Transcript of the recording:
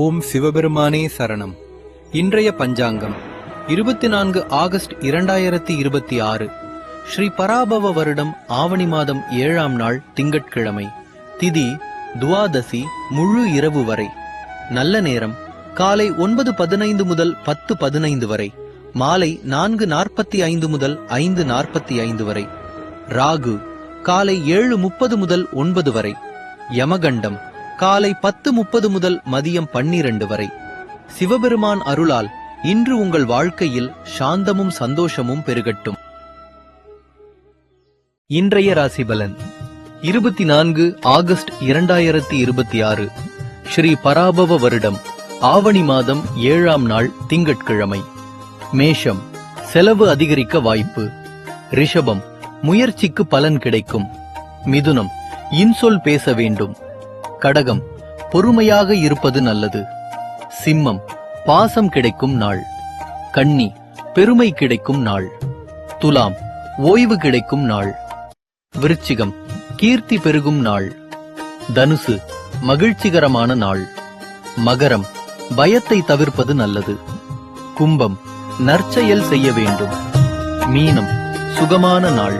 ஓம் சிவபெருமானே சரணம். இன்றைய பஞ்சாங்கம் 24 ஆகஸ்ட் 2026. ஸ்ரீ பராபவ வருடம் ஆவணி மாதம் 7ஆம் நாள் திங்கட்கிழமை. திதி துவாதசி, முழு இரவு வரை. நல்ல நேரம் காலை 9:15 முதல் 10:15 வரை. மாலை 4:45 முதல் 5:45 வரை. ராகு காலை 7:30 முதல் 9 வரை. யமகண்டம் காலை 10:30 முதல் மதியம் 12 வரை. சிவபெருமான் அருளால் இன்று உங்கள் வாழ்க்கையில் சாந்தமும் சந்தோஷமும் பெருகட்டும். இன்றைய ராசிபலன் 24 ஆகஸ்ட் 2026. ஸ்ரீ பராபவ வருடம் ஆவணி மாதம் 7ஆம் நாள் திங்கட்கிழமை. மேஷம் செலவு அதிகரிக்க வாய்ப்பு. ரிஷபம் முயற்சிக்கு பலன் கிடைக்கும். மிதுனம் இன்சொல் பேச வேண்டும். கடகம் பொறுமையாக இருப்பது நல்லது. சிம்மம் பாசம் கிடைக்கும் நாள். கன்னி பெருமை கிடைக்கும் நாள். துலாம் ஓய்வு கிடைக்கும் நாள். விருச்சிகம் கீர்த்தி பெருகும் நாள். தனுசு மகிழ்ச்சிகரமான நாள். மகரம் பயத்தை தவிர்ப்பது நல்லது. கும்பம் நற்செயல் செய்ய வேண்டும். மீனம் சுகமான நாள்.